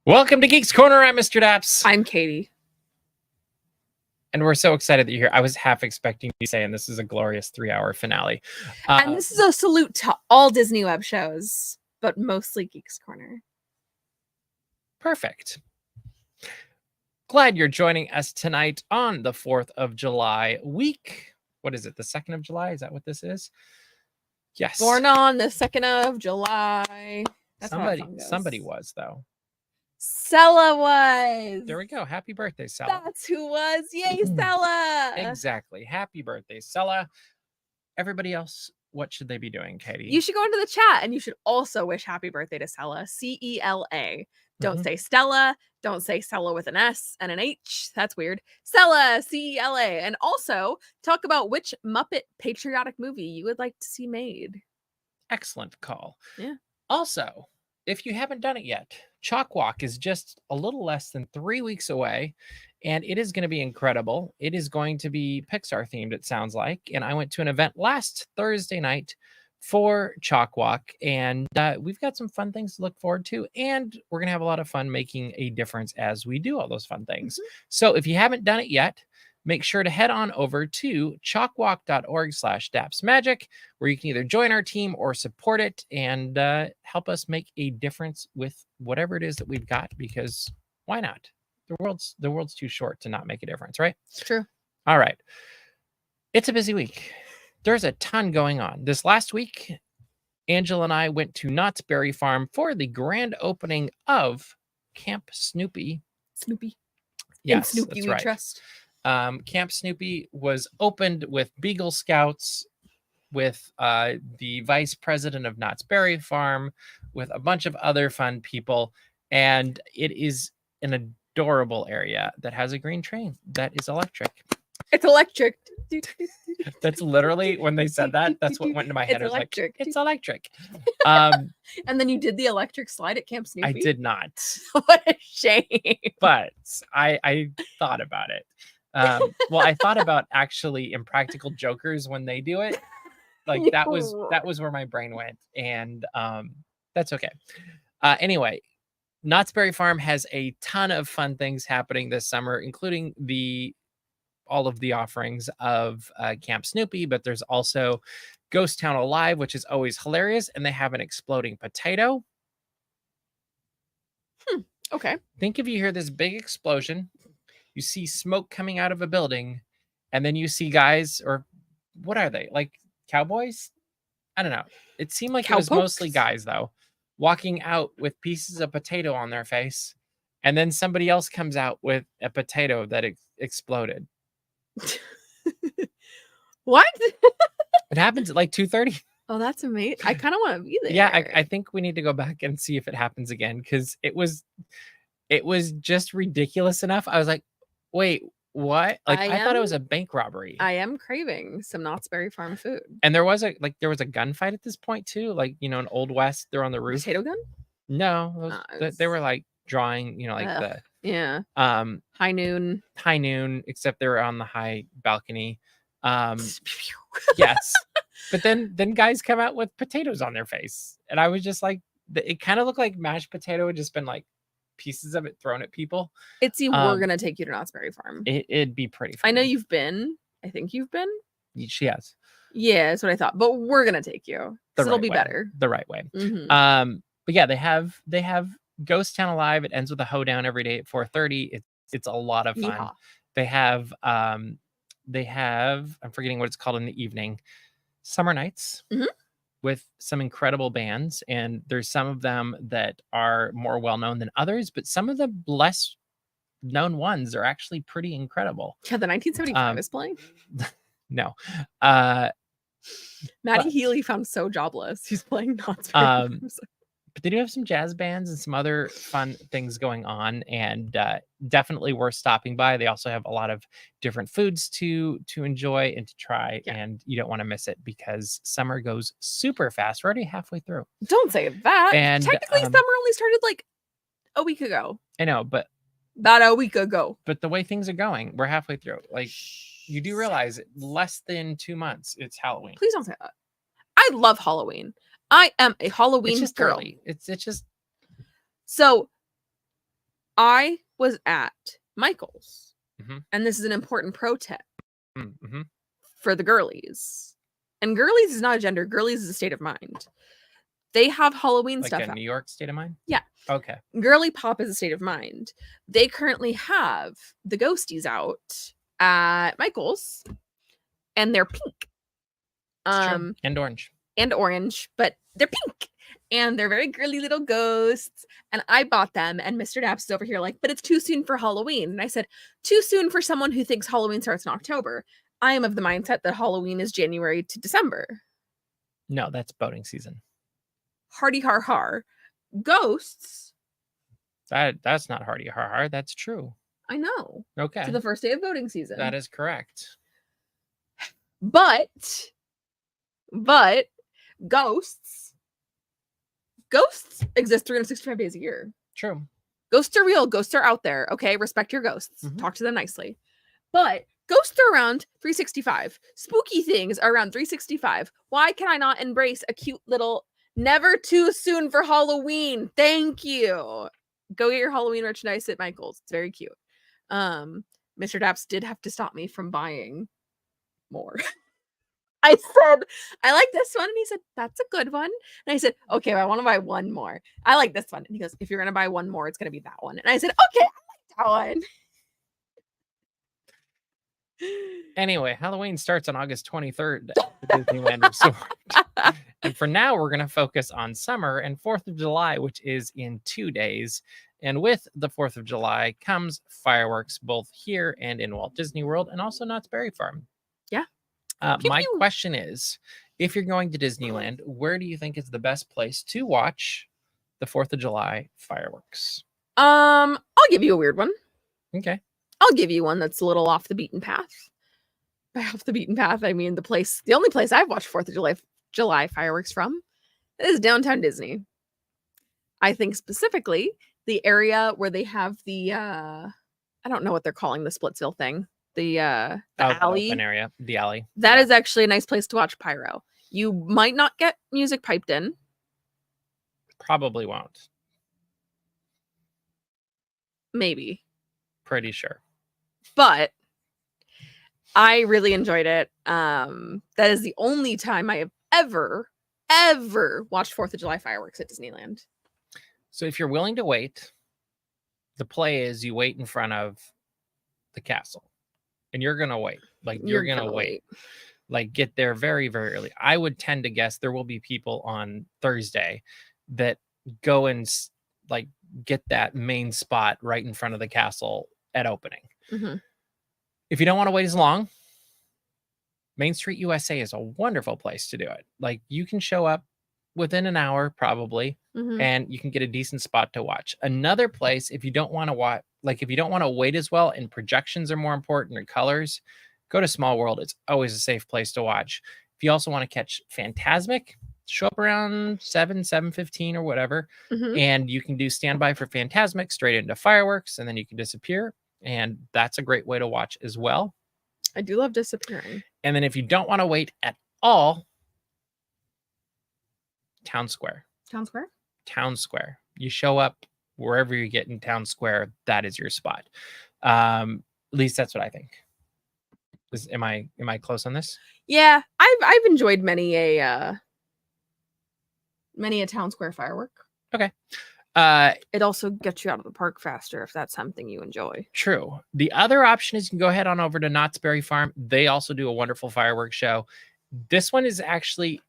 Welcome to Geeks Corner. I'm Mr. Daps. I'm Katie. And we're so excited that you're here. I was half expecting you saying this is a glorious 3-hour finale. And this is a salute to all Disney web shows, but mostly Geeks Corner. Perfect. Glad you're joining us tonight on the 4th of July week. What is it? The 2nd of July? Is that what this is? Yes. Born on the 2nd of July. That's somebody was, though. Sella was. There we go. Happy birthday, Sella. That's who was. Yay, Sella. Exactly. Happy birthday, Sella. Everybody else, what should they be doing, Katie? You should go into the chat and you should also wish happy birthday to Sella. C-E-L-A. Don't say Stella. Don't say Stella with an S and an H. That's weird. Stella, C-E-L-A. And also talk about which Muppet patriotic movie you would like to see made. Excellent call. Yeah. Also, if you haven't done it yet, CHOC Walk is just a little less than 3 weeks away, and it is going to be incredible. It is going to be Pixar themed, it sounds like. And I went to an event last Thursday night for CHOC Walk, and we've got some fun things to look forward to, and we're going to have a lot of fun making a difference as we do all those fun things. So if you haven't done it yet, make sure to head on over to chocwalk.org/dapsmagic, where you can either join our team or support it and help us make a difference with whatever it is that we've got, because why not? The world's too short to not make a difference, right? It's true. All right. It's a busy week. There's a ton going on. This last week, Angela and I went to Knott's Berry Farm for the grand opening of Camp Snoopy. Snoopy. Yes, Snoopy that's we right. trust. Camp Snoopy was opened with Beagle Scouts, with the vice president of Knott's Berry Farm, with a bunch of other fun people, and it is an adorable area that has a green train that is electric. It's electric. That's literally, when they said that, that's what went into my head. It's I was electric. like, it's electric. And then you did the electric slide at Camp Snoopy? I did not. What a shame. But I thought about it. Well, I thought about actually Impractical Jokers when they do it. Like that was where my brain went, and that's okay. Anyway, Knott's Berry Farm has a ton of fun things happening this summer, including all of the offerings of Camp Snoopy, but there's also Ghost Town Alive, which is always hilarious, and they have an exploding potato. Okay. Think if you hear this big explosion, you see smoke coming out of a building, and then you see guys, or what are they, like cowboys? I don't know. It seemed like it was mostly guys, though, walking out with pieces of potato on their face, and then somebody else comes out with a potato that exploded. What? It happens at like 2:30. Oh, that's amazing. I kind of want to be there. Yeah, I think we need to go back and see if it happens again, because it was just ridiculous enough. I was like, wait, what? Like I thought it was a bank robbery. I am craving some Knott's Berry Farm food. And there was a gunfight at this point too, like, you know, in Old West, they're on the roof. Potato gun? No, they were like drawing, you know, like high noon, except they were on the high balcony. Yes. But then guys come out with potatoes on their face, and I was just like, it kind of looked like mashed potato had just been like pieces of it thrown at people. We're gonna take you to Knott's Berry Farm. It'd be pretty fun. I know you've been. I think you've been. She has. Yeah, that's what I thought. But we're gonna take you. It'll be better. The right way. But yeah, they have Ghost Town Alive. It ends with a hoedown every day at 4:30. It's a lot of fun. Yeehaw. They have I'm forgetting what it's called in the evening, summer nights with some incredible bands, and there's some of them that are more well known than others, but some of the less known ones are actually pretty incredible. Yeah, the 1975 is playing. No. Matty Healy found so jobless. He's playing Knott's Berry Farm. But they do have some jazz bands and some other fun things going on, and definitely worth stopping by. They also have a lot of different foods to enjoy and to try, and you don't want to miss it, because summer goes super fast. We're already halfway through. Don't say that. And technically, summer only started like a week ago. I know, but about a week ago. But the way things are going, we're halfway through. Like, you do realize less than 2 months, it's Halloween. Please don't say that. I love Halloween. I am a Halloween girl. Early. It's just so I was at Michael's, Mhm. and this is an important pro tip Mhm. for the girlies. And girlies is not a gender, girlies is a state of mind. They have Halloween Like stuff a out. New York state of mind? Yeah. Okay. Girly pop is a state of mind. They currently have the ghosties out at Michael's, and they're pink. It's true. And orange. And orange, but they're pink. And they're very girly little ghosts. And I bought them, and Mr. Daps is over here like, but it's too soon for Halloween. And I said, too soon for someone who thinks Halloween starts in October. I am of the mindset that Halloween is January to December. No, that's boating season. Hardy har har. Ghosts. That's not hardy har har. That's true. I know. Okay. To the first day of voting season. That is correct. But ghosts exist 365 days a year. True. Ghosts are real. Ghosts are out there. Okay, respect your ghosts. Mhm. Talk to them nicely. But ghosts are around 365. Spooky things are around 365. Why can I not embrace a cute little never too soon for Halloween? Thank you. Go get your Halloween merchandise at Michael's. It's very cute. Mr. Daps did have to stop me from buying more. I said, I like this one. And he said, that's a good one. And I said, okay, well, I want to buy one more. I like this one. And he goes, if you're going to buy one more, it's going to be that one. And I said, okay, I like that one. Anyway, Halloween starts on August 23rd at the Disneyland Resort. And for now, we're going to focus on summer and 4th of July, which is in 2 days. And with the 4th of July comes fireworks, both here and in Walt Disney World, and also Knott's Berry Farm. Yeah. My question is, if you're going to Disneyland, where do you think is the best place to watch the 4th of July fireworks? I'll give you a weird one. Okay. I'll give you one that's a little off the beaten path. By off the beaten path, I mean the only place I've watched 4th of July fireworks from is downtown Disney. I think specifically the area where they have the I don't know what they're calling the Splitsville thing. The alley. Open area, the alley. That is actually a nice place to watch pyro. You might not get music piped in. Probably won't. Maybe. Pretty sure. But I really enjoyed it. That is the only time I have ever watched 4th of July fireworks at Disneyland. So if you're willing to wait, the play is you wait in front of the castle. And you're going to wait. Like, you're going to wait. Like, get there very, very early. I would tend to guess there will be people on Thursday that go and, like, get that main spot right in front of the castle at opening. Mm-hmm. If you don't want to wait as long, Main Street USA is a wonderful place to do it. Like, you can show up within an hour, probably, and you can get a decent spot to watch. Another place, if you don't want to watch, like if you don't want to wait as well and projections are more important or colors, go to Small World. It's always a safe place to watch. If you also want to catch Fantasmic, show up around 7:15 or whatever, and you can do standby for Fantasmic straight into fireworks, and then you can disappear. And that's a great way to watch as well. I do love disappearing. And then if you don't want to wait at all, Town Square. Town Square. You show up wherever you get in Town Square, that is your spot. At least that's what I think. Am I close on this? Yeah, I've enjoyed many a Town Square firework. Okay. It also gets you out of the park faster if that's something you enjoy. True. The other option is you can go head on over to Knott's Berry Farm. They also do a wonderful fireworks show. This one is actually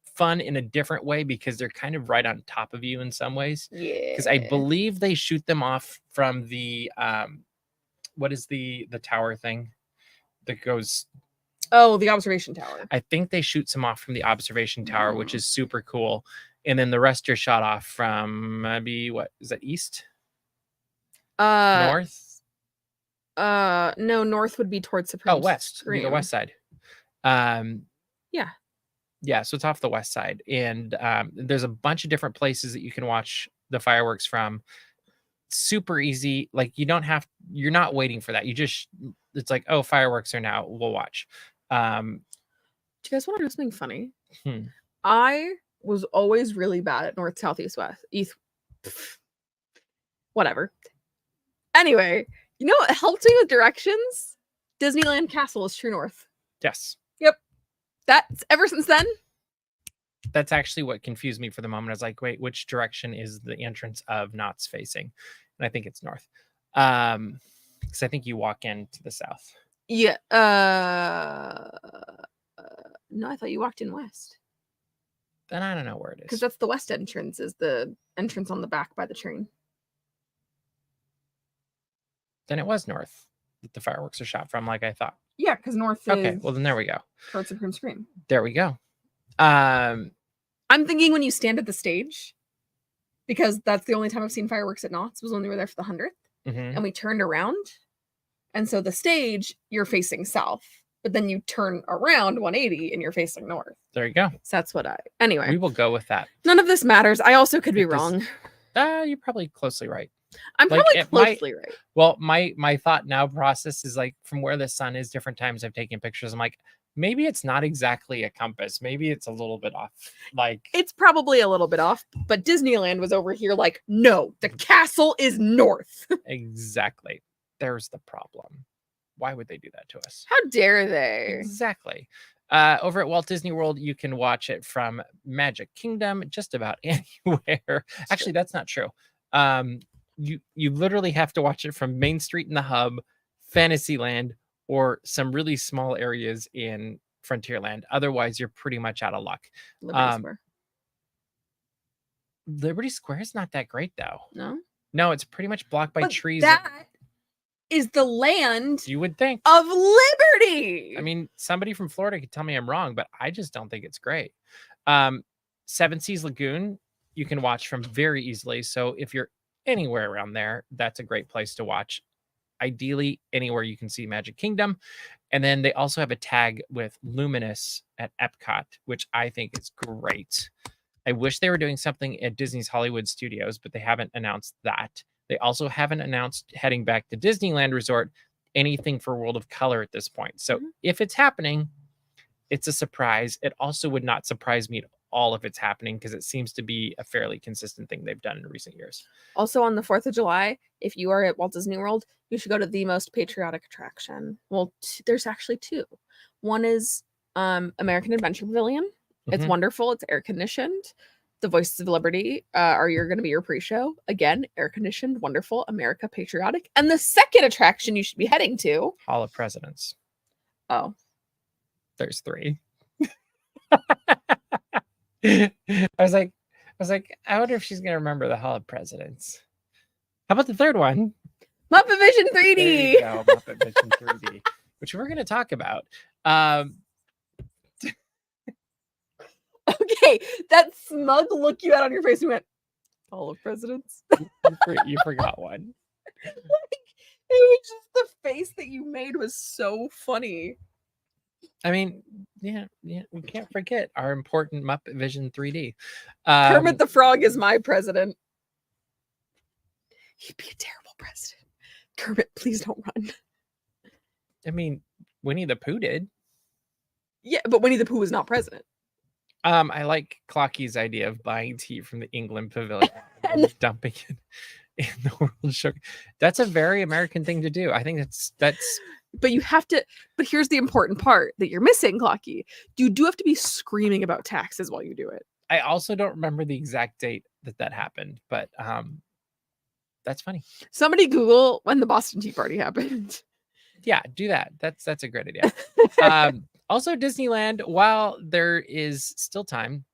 fun in a different way because they're kind of right on top of you in some ways. Yeah. Because I believe they shoot them off from the what is the tower thing that goes? Oh, the observation tower. I think they shoot some off from the observation tower, which is super cool. And then the rest are shot off from maybe what is that, east? North? No, north would be towards Supreme. West. The west side. Yeah, so it's off the west side. And there's a bunch of different places that you can watch the fireworks from. Super easy. Like you're not waiting for that. It's like, oh, fireworks are now, we'll watch. Do you guys want to do something funny? Hmm. I was always really bad at north, south, east, west. Whatever. Anyway, you know what helped me with directions? Disneyland Castle is true north. Yes. Yep. That's ever since then. That's actually what confused me for the moment. I was like, wait, which direction is the entrance of Knott's facing? And I think it's north. Because I think you walk in to the south. Yeah. No, I thought you walked in west. Then I don't know where it is. Because that's the west entrance, is the entrance on the back by the train. Then it was north that the fireworks are shot from, like I thought. Yeah, because north is... Okay, well then there we go. Towards Supreme Scream. There we go. I'm thinking when you stand at the stage, because that's the only time I've seen fireworks at Knott's, was when we were there for the 100th, and we turned around. And so the stage, you're facing south, but then you turn around 180 and you're facing north. There you go. So that's what anyway. We will go with that. None of this matters. I also could be wrong. You're probably closely right. I'm probably closely right. Well, my thought now process is like from where the sun is, different times I've taken pictures. I'm like, maybe it's not exactly a compass. Maybe it's a little bit off. Like it's probably a little bit off, but Disneyland was over here like, no, the castle is north. Exactly. There's the problem. Why would they do that to us? How dare they? Exactly. Over at Walt Disney World, you can watch it from Magic Kingdom, just about anywhere. Actually, that's not true. You literally have to watch it from Main Street in the Hub, Fantasyland, or some really small areas in Frontierland. Otherwise, you're pretty much out of luck. Liberty Square. Liberty Square is not that great, though. No, it's pretty much blocked by trees. That is the land you would think of liberty. I mean, somebody from Florida could tell me I'm wrong, but I just don't think it's great. Seven Seas Lagoon, you can watch from very easily. So if you're anywhere around there, that's a great place to watch. Ideally, anywhere you can see Magic Kingdom. And then they also have a tag with Luminous at Epcot, which I think is great. I wish they were doing something at Disney's Hollywood Studios, but they haven't announced that. They also haven't announced heading back to Disneyland Resort anything for World of Color at this point. So if it's happening, it's a surprise. It also would not surprise me at all if it's happening because it seems to be a fairly consistent thing they've done in recent years. Also on the 4th of July, if you are at Walt Disney World, you should go to the most patriotic attraction. Well, there's actually two. One is American Adventure Pavilion. It's wonderful. It's air conditioned. The Voices of Liberty are going to be your pre-show. Again, air conditioned, wonderful, America Patriotic. And the second attraction you should be heading to, Hall of Presidents. Oh, there's 3. I was like, I wonder if she's gonna remember the Hall of Presidents. How about the third one? Muppet Vision 3D. There you go, Muppet Vision 3D, which we're gonna talk about. Okay, that smug look you had on your face, you went, Hall of Presidents. You forgot one. Like, it was just the face that you made was so funny. I mean, yeah, we can't forget our important Muppet Vision 3D. Kermit the Frog is my president. He'd be a terrible president. Kermit, please don't run. I mean, Winnie the Pooh did. Yeah, but Winnie the Pooh was not president. I like Clocky's idea of buying tea from the England Pavilion and dumping it in the World Sugar. That's a very American thing to do. I think that's. But you have to. But here's the important part that you're missing, Clocky. You do have to be screaming about taxes while you do it. I also don't remember the exact date that happened, but that's funny. Somebody Google when the Boston Tea Party happened. Yeah, do that. That's a great idea. Also, Disneyland, while there is still time,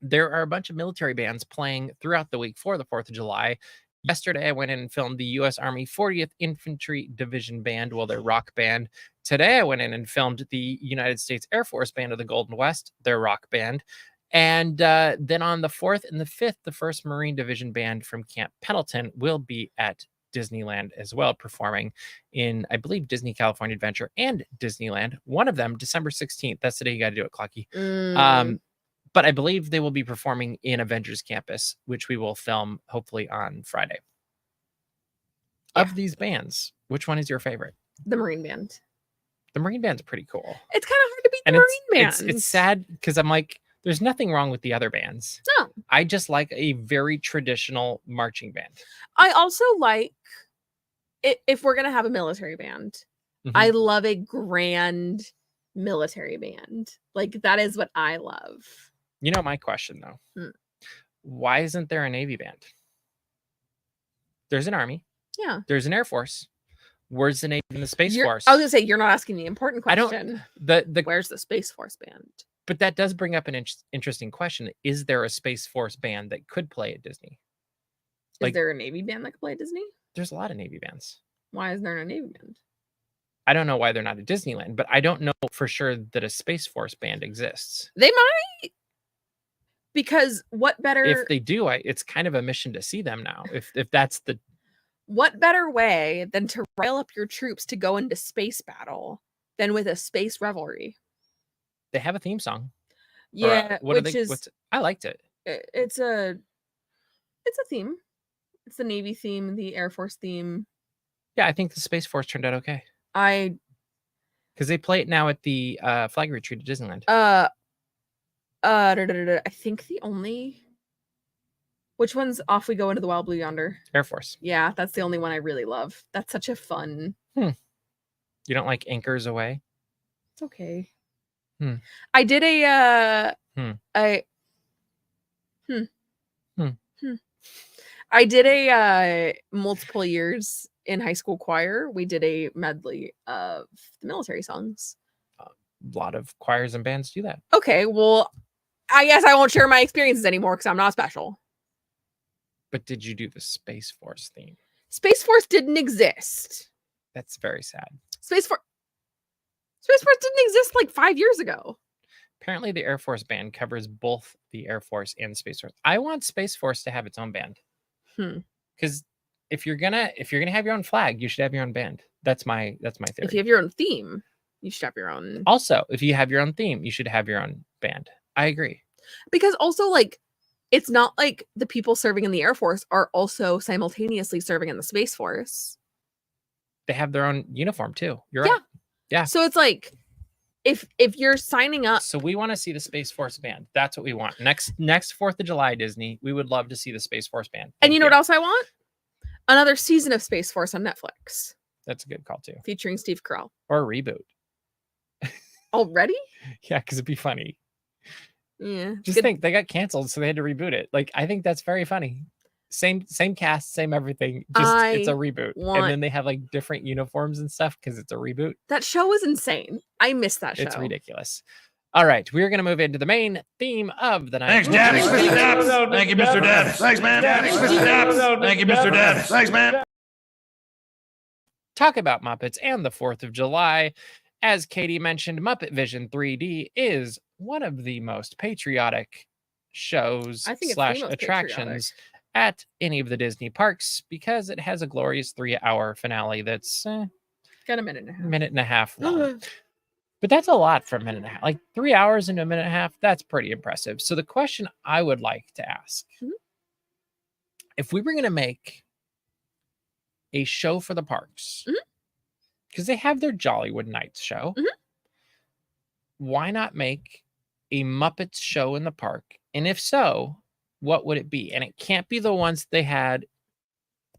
there are a bunch of military bands playing throughout the week for the 4th of July. Yesterday, I went in and filmed the U.S. Army 40th Infantry Division Band, their rock band. Today, I went in and filmed the United States Air Force Band of the Golden West, their rock band. And then on the 4th and the 5th, the 1st Marine Division Band from Camp Pendleton will be at Disneyland as well, performing in, I believe, Disney California Adventure and Disneyland. One of them, December 16th. That's the day you got to do it, Clocky. But I believe they will be performing in Avengers Campus, which we will film hopefully on Friday. Yeah. Of these bands, which one is your favorite? The Marine Band. The Marine Band's pretty cool. It's kind of hard to beat the Marine Band. It's sad because I'm like, there's nothing wrong with the other bands. No. I just like a very traditional marching band. I also like if we're gonna have a military band, I love a grand military band. Like that is what I love. You know my question though. Why isn't there a Navy band? There's an Army. Yeah. There's an Air Force. Where's the Navy and the Space Force? I was gonna say you're not asking the important question. Where's the Space Force band? But that does bring up an interesting question. Is there a Space Force band that could play at Disney? Is there a Navy band that could play at Disney? There's a lot of Navy bands. Why is there no Navy band? I don't know why they're not at Disneyland, but I don't know for sure that a Space Force band exists. They might. Because what better... If they do, it's kind of a mission to see them now. If that's the... What better way than to rile up your troops to go into space battle than with a space revelry? They have a theme song. Yeah, I liked it. It's a theme. It's the Navy theme, the Air Force theme. Yeah, I think the Space Force turned out okay. Because they play it now at the flag retreat at Disneyland. I think the only... Which one's Off We Go Into the Wild Blue Yonder? Air Force. Yeah, that's the only one I really love. That's such a fun... You don't like Anchors Away? It's okay. I did I did a multiple years in high school choir. We did a medley of the military songs. A lot of choirs and bands do that. Okay, well, I guess I won't share my experiences anymore because I'm not special. But did you do the Space Force theme? Space Force didn't exist. That's very sad. Space Force didn't exist like 5 years ago. Apparently, the Air Force band covers both the Air Force and Space Force. I want Space Force to have its own band. Because if you're gonna have your own flag, you should have your own band. That's my theory. If you have your own theme, you should have your own. Also, if you have your own theme, you should have your own band. I agree. Because also, like, it's not like the people serving in the Air Force are also simultaneously serving in the Space Force. They have their own uniform too. You're right. Yeah. So it's like, if you're signing up. So we want to see the Space Force band. That's what we want. Next 4th of July, Disney, we would love to see the Space Force band. And you know what else I want? Another season of Space Force on Netflix. That's a good call too. Featuring Steve Carell. Or a reboot. Already? Yeah, because it'd be funny. Yeah. Just think, they got canceled, so they had to reboot it. Like, I think that's very funny. Same cast, same everything. Just it's a reboot. And then they have like different uniforms and stuff because it's a reboot. That show was insane. I missed that show. It's ridiculous. All right, we're going to move into the main theme of the night. Thanks, Dad. Mr. Dad. Thank you, Mr. Dad. Thanks, man. Thanks, Mr. Dad. Thank you, Mr. Dad. Thanks, man. Talk about Muppets and the 4th of July. As Katie mentioned, Muppet Vision 3D is one of the most patriotic shows / attractions at any of the Disney parks because it has a glorious 3-hour finale that's got a minute and a half long. But that's a lot for a minute and a half. Like 3 hours into a minute and a half, that's pretty impressive. So the question I would like to ask, if we were going to make a show for the parks, because they have their Jollywood Nights show, why not make a Muppets show in the park? And if so, what would it be? And it can't be the ones they had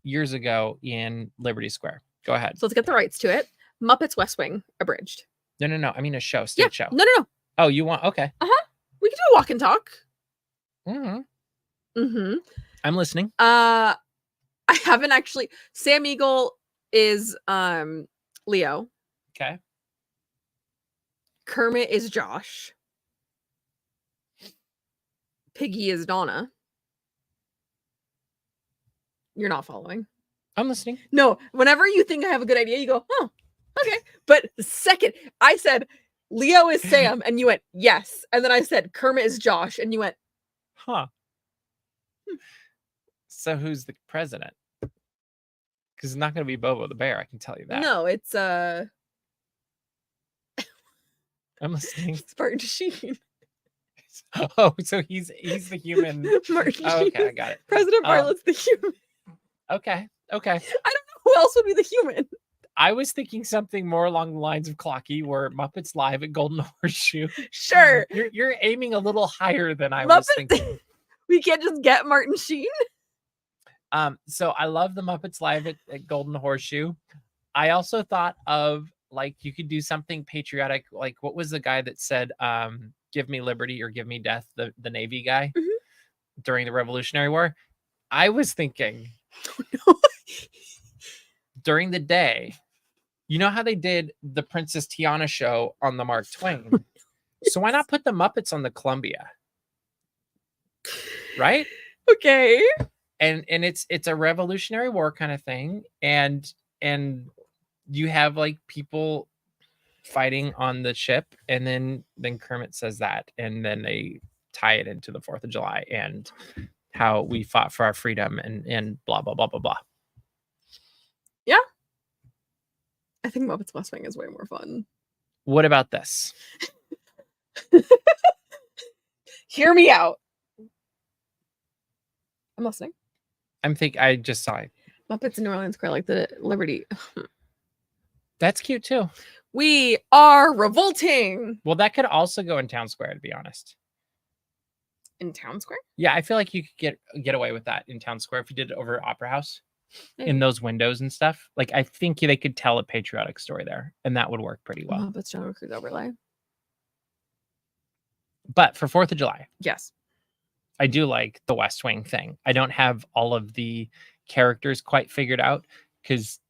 years ago in Liberty Square. Go ahead. So let's get the rights to it. Muppets West Wing abridged. No. I mean a show, stage show. No. Oh, you want? Okay. We can do a walk and talk. I'm listening. I haven't actually. Sam Eagle is Leo. Okay. Kermit is Josh. Piggy is Donna. You're not following. I'm listening. No, whenever you think I have a good idea, you go, oh, okay. But the second I said Leo is Sam, and you went, yes. And then I said Kermit is Josh, and you went, huh. So who's the president? Because it's not going to be Bobo the Bear, I can tell you that. No, it's I'm listening. It's Martin Sheen. Oh, so he's the human. Martin Oh, okay, Sheen. I got it. President Bartlett's the human. Okay. I don't know who else would be the human. I was thinking something more along the lines of Clocky, where Muppets Live at Golden Horseshoe. Sure. You're aiming a little higher than I was thinking. We can't just get Martin Sheen. So I love the Muppets Live at Golden Horseshoe. I also thought of like you could do something patriotic. Like what was the guy that said, "Give me liberty or give me death"? The Navy guy during the Revolutionary War. I was thinking during the day. You know how they did the Princess Tiana show on the Mark Twain? So why not put the Muppets on the Columbia? Right? Okay. And it's a Revolutionary War kind of thing, and you have like people fighting on the ship, and then Kermit says that, and then they tie it into the 4th of July and how we fought for our freedom and blah blah blah blah blah. Yeah. I think Muppets West Wing is way more fun. What about this? Hear me out. I'm listening. I just saw it. Muppets in New Orleans Square, like the Liberty. That's cute too. We are revolting. Well, that could also go in Town Square, to be honest. In Town Square? Yeah, I feel like you could get away with that in Town Square if you did it over at Opera House. In those windows and stuff. Like, I think they could tell a patriotic story there, and that would work pretty well. Muppets Jungle Cruise overlay. But for 4th of July, yes, I do like the West Wing thing. I don't have all of the characters quite figured out because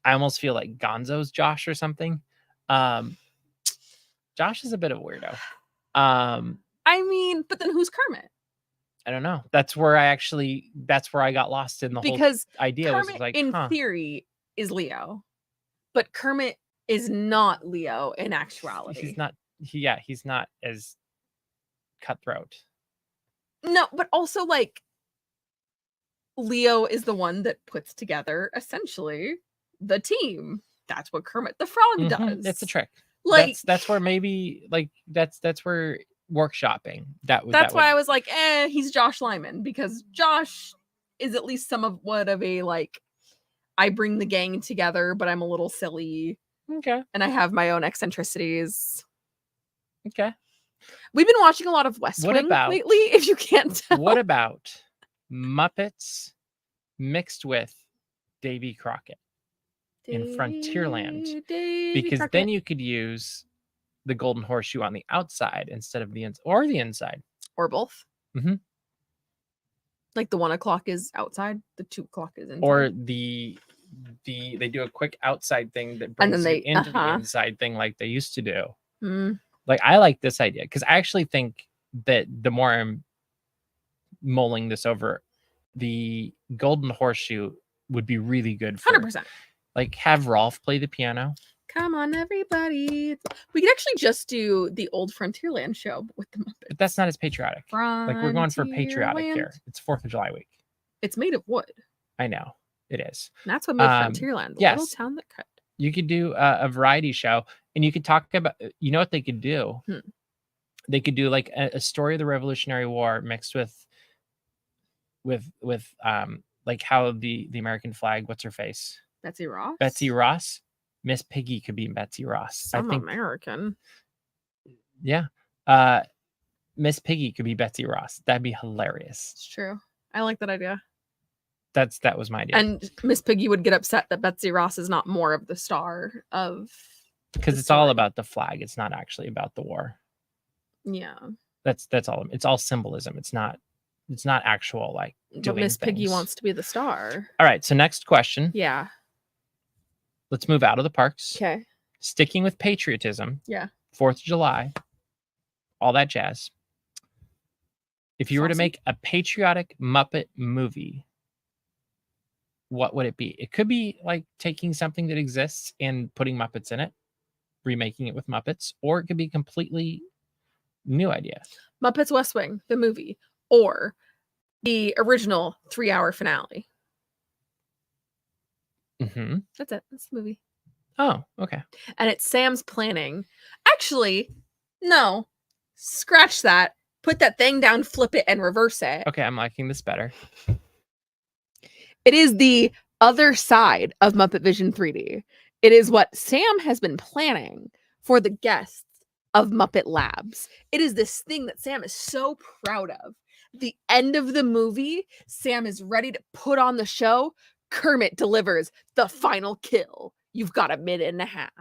I almost feel like Gonzo's Josh or something. Josh is a bit of a weirdo. I mean, but then who's Kermit? I don't know. That's where I got lost in the whole idea. Kermit, was like, in theory, is Leo, but Kermit is not Leo in actuality. He's not. He's not as cutthroat. No, but also like Leo is the one that puts together essentially the team. That's what Kermit the Frog does. It's a trick. Like that's where maybe like that's where workshopping that's why I was like, he's Josh Lyman, because Josh is at least somewhat of a like, I bring the gang together, but I'm a little silly. Okay. And I have my own eccentricities. Okay. We've been watching a lot of West Wing lately, if you can't tell. What about Muppets mixed with Davy Crockett in Frontierland? Because then you could use the Golden Horseshoe on the outside instead of the inside, or both. Mm-hmm. Like the 1 o'clock is outside, the 2 o'clock is inside, or they do a quick outside thing that brings you into the inside thing like they used to do. Like, I like this idea because I actually think that the more I'm mulling this over, the Golden Horseshoe would be really good for 100%. Like, have Rolf play the piano. Come on, everybody. We could actually just do the old Frontierland show with the Muppets. But that's not as patriotic. Like, we're going for patriotic here. It's 4th of July week. It's made of wood. I know. It is. And that's what made Frontierland. The little town that could. You could do a variety show, and you could talk about, you know what they could do? They could do like a story of the Revolutionary War mixed with like how the American flag, what's her face? Betsy Ross? Betsy Ross. Miss Piggy could be Betsy Ross. I think American. Yeah. Miss Piggy could be Betsy Ross. That'd be hilarious. It's true. I like that idea. That was my idea. And Miss Piggy would get upset that Betsy Ross is not more of the star of, because it's all about the flag. It's not actually about the war. Yeah. That's all. It's all symbolism. It's not actual like doing But Miss Piggy things. wants to be the star. All right. So next question. Yeah. Let's move out of the parks. Okay. Sticking with patriotism. Yeah. 4th of July. All that jazz. If you were to make a patriotic Muppet movie, what would it be? It could be like taking something that exists and putting Muppets in it, remaking it with Muppets, or it could be completely new idea. Muppets West Wing, the movie, or the original 3-hour finale. Mm-hmm. That's it. That's the movie. Oh, okay. And it's Sam's planning. Actually, no. Scratch that. Put that thing down, flip it, and reverse it. Okay, I'm liking this better. It is the other side of Muppet Vision 3D. It is what Sam has been planning for the guests of Muppet Labs. It is this thing that Sam is so proud of. The end of the movie, Sam is ready to put on the show. Kermit delivers the final kill. You've got a minute and a half.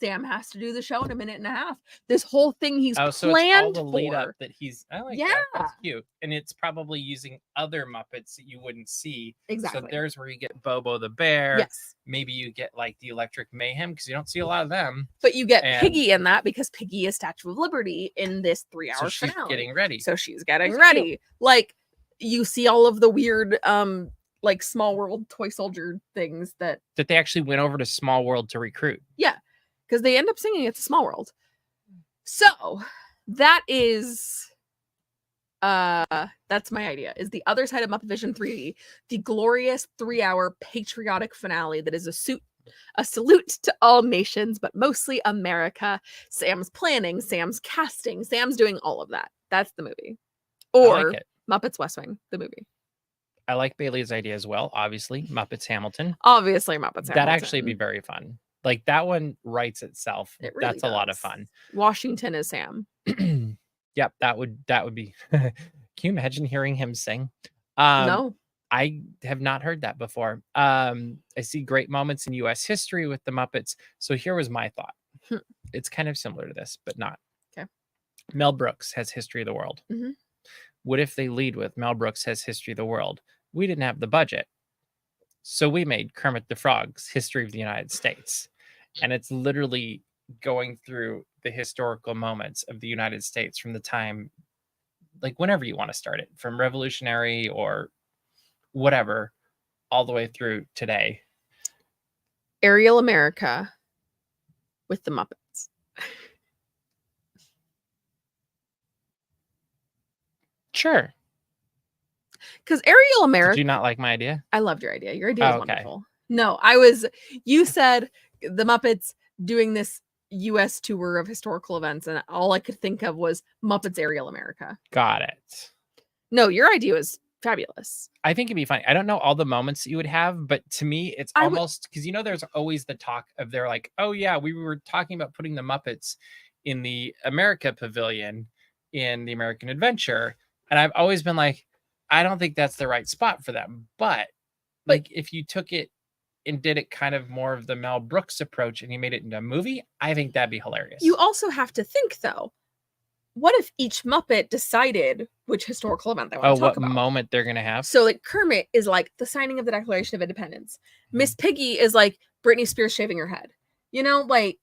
Sam has to do the show in a minute and a half. This whole thing he's so it's all planned the lead up for. that he's. I like Yeah. that. That's cute, and it's probably using other Muppets that you wouldn't see. Exactly. So there's where you get Bobo the bear. Yes. Maybe you get like the Electric Mayhem because you don't see a lot of them. But you get And- Piggy in that because Piggy is Statue of Liberty in this 3-hour So she's finale. getting ready. So she's getting That's ready. Like you see all of the weird like Small World toy soldier things that they actually went over to Small World to recruit. because they end up singing It's a Small World. So that is that's my idea, is the other side of Muppet Vision 3D, the glorious 3-hour patriotic finale that is a salute to all nations, but mostly America. Sam's planning, Sam's casting, Sam's doing all of that. That's the movie. Or I like it. Muppets West Wing, the movie. I like Bailey's idea as well. Obviously, Muppets Hamilton. Obviously, Muppets That'd Hamilton. actually be very fun. Like that one writes itself. It really That's a lot of does. fun. Washington is Sam. Yep, that would be. Can you imagine hearing him sing? No. I have not heard that before. I see great moments in U.S. history with the Muppets. So here was my thought. It's kind of similar to this, but not. Okay. Mel Brooks has History of the World. Mhm. What if they lead with Mel Brooks has History of the World? We didn't have the budget. So we made Kermit the Frog's History of the United States. And it's literally going through the historical moments of the United States from the time, like whenever you want to start it, from Revolutionary or whatever, all the way through today. Aerial America with the Muppets. Sure. Because Aerial America. Did you not like my idea? I loved your idea. Your idea is Oh, okay. wonderful. No, you said the Muppets doing this US tour of historical events, and all I could think of was Muppets Aerial America. Got it. No, your idea was fabulous. I think it'd be fun. I don't know all the moments that you would have, but to me, it's almost because there's always the talk of they're like, oh yeah, we were talking about putting the Muppets in the America Pavilion in the American Adventure, and I've always been like, I don't think that's the right spot for them. But like, if you took it and did it kind of more of the Mel Brooks approach and you made it into a movie, I think that'd be hilarious. You also have to think though, what if each Muppet decided which historical event they want to talk about? What moment they're gonna have? So like Kermit is like the signing of the Declaration of Independence. Miss Piggy is like Britney Spears shaving her head. You know, like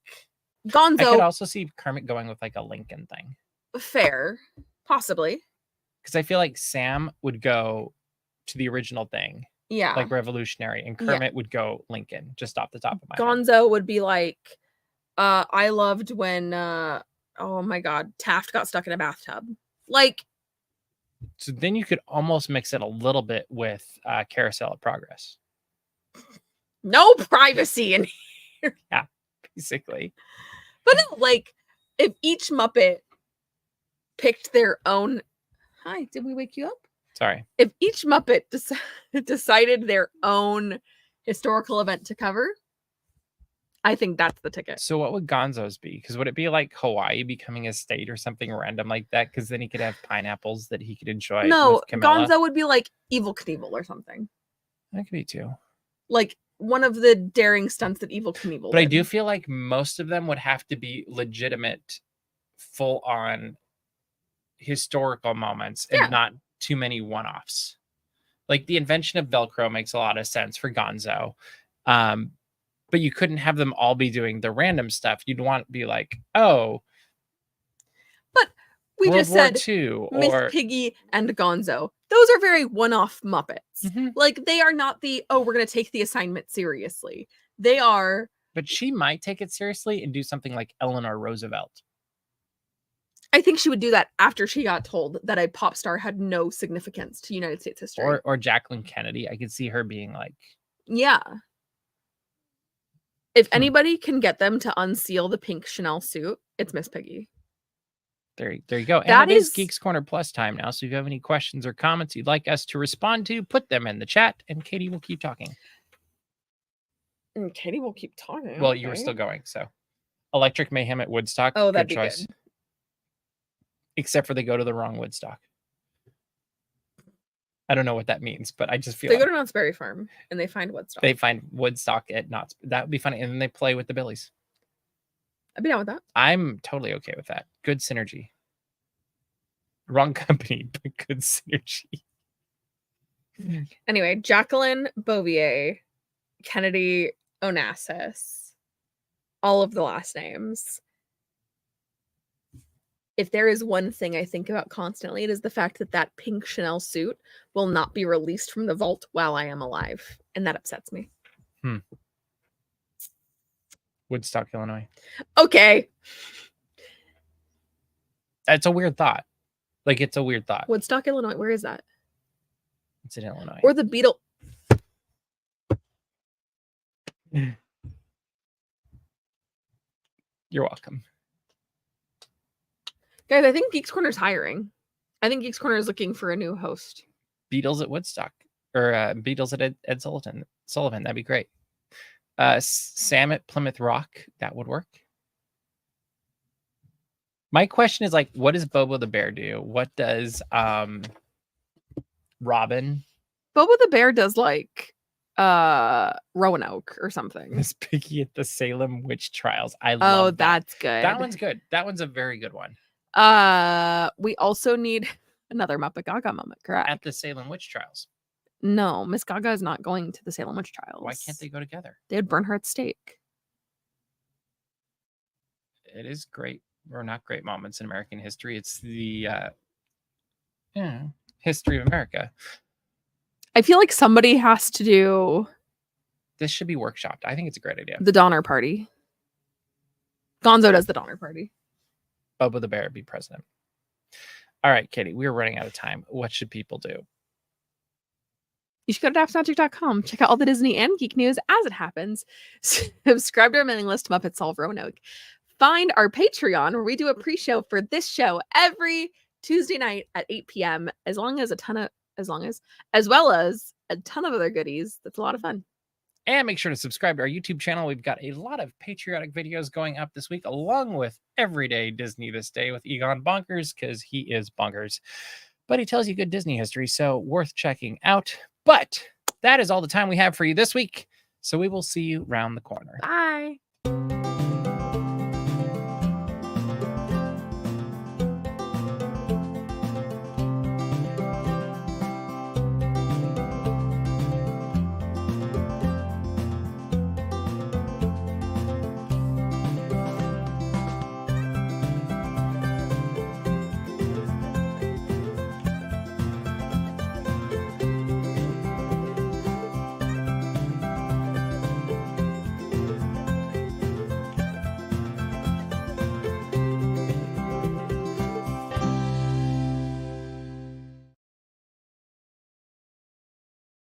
Gonzo. I could also see Kermit going with like a Lincoln thing. Fair, possibly. Because I feel like Sam would go to the original thing, Yeah. like Revolutionary, and Kermit would go Lincoln, just off the top of my head. Gonzo would be like, I loved when, oh my God, Taft got stuck in a bathtub. Like, So then you could almost mix it a little bit with Carousel of Progress. no privacy in here. Yeah, basically. But no, like, if each Muppet picked their own. Hi, did we wake you up? Sorry. If each Muppet decided their own historical event to cover, I think that's the ticket. So what would Gonzo's be? Because would it be like Hawaii becoming a state or something random like that? Because then he could have pineapples that he could enjoy. No, with Camilla. Gonzo would be like Evil Knievel or something. That could be too. Like one of the daring stunts that Evil Knievel But I did. do feel like most of them would have to be legitimate, full-on historical moments and not too many one-offs. Like the invention of Velcro makes a lot of sense for Gonzo. But you couldn't have them all be doing the random stuff. You'd want to be like, oh, but we World just War said II Miss or Piggy and Gonzo. Those are very one-off Muppets. Mhm. Like they are not the, oh, we're going to take the assignment seriously. They are. But she might take it seriously and do something like Eleanor Roosevelt. I think she would do that after she got told that a pop star had no significance to United States history. Or Jacqueline Kennedy. I could see her being like, yeah. If anybody can get them to unseal the pink Chanel suit, it's Miss Piggy. there you go. That And it is is- Geeks Corner Plus time now. So if you have any questions or comments you'd like us to respond to, put them in the chat and Katie will keep talking. And Katie will keep talking. Well, you were still going. So Electric Mayhem at Woodstock. Oh, that'd good be choice. good. Except for they go to the wrong Woodstock. I don't know what that means, but I just feel They go to Knott's Berry Farm and they find Woodstock. they find Woodstock at Knott's. That would be funny. And then they play with the Billies. I'd be down with that. I'm totally okay with that. Good synergy. Wrong company, but good synergy. Anyway, Jacqueline Bouvier, Kennedy Onassis, all of the last names. If there is one thing I think about constantly, it is the fact that that pink Chanel suit will not be released from the vault while I am alive. And that upsets me. Woodstock, Illinois. Okay. It's a weird thought. Like, it's a weird thought. Woodstock, Illinois. Where is that? It's in Illinois. Or the Beetle. You're welcome. Guys, I think Geeks Corner's hiring. I think Geeks Corner is looking for a new host. Beatles at Woodstock. Or Beatles at Ed Sullivan. That'd be great. Sam at Plymouth Rock. That would work. My question is, like, what does Bobo the Bear do? What does Robin? Bobo the Bear does, like, Roanoke or something. Miss Piggy at the Salem Witch Trials. I love that. That's good. That one's good. That one's a very good one. We also need another Muppet Gaga moment, correct? At the Salem Witch Trials. No, Miss Gaga is not going to the Salem Witch Trials. Why can't they go together? They would burn her at stake. It is great, or not great moments in American history. It's the history of America. I feel like somebody has to do This should be workshopped. I think it's a great idea. the Donner Party. Gonzo does the Donner Party. Bobo the Bear be president. All right, Katie, we're running out of time. What should people do? You should go to dapsmagic.com. Check out all the Disney and geek news as it happens. Subscribe to our mailing list, Muppet Solve Roanoke. Find our Patreon where we do a pre-show for this show every Tuesday night at 8 p.m. as well as a ton of other goodies. That's a lot of fun. And make sure to subscribe to our YouTube channel. We've got a lot of patriotic videos going up this week, along with Everyday Disney This Day with Egon Bonkers, because he is bonkers. But he tells you good Disney history, so worth checking out. But that is all the time we have for you this week. So we will see you round the corner. Bye.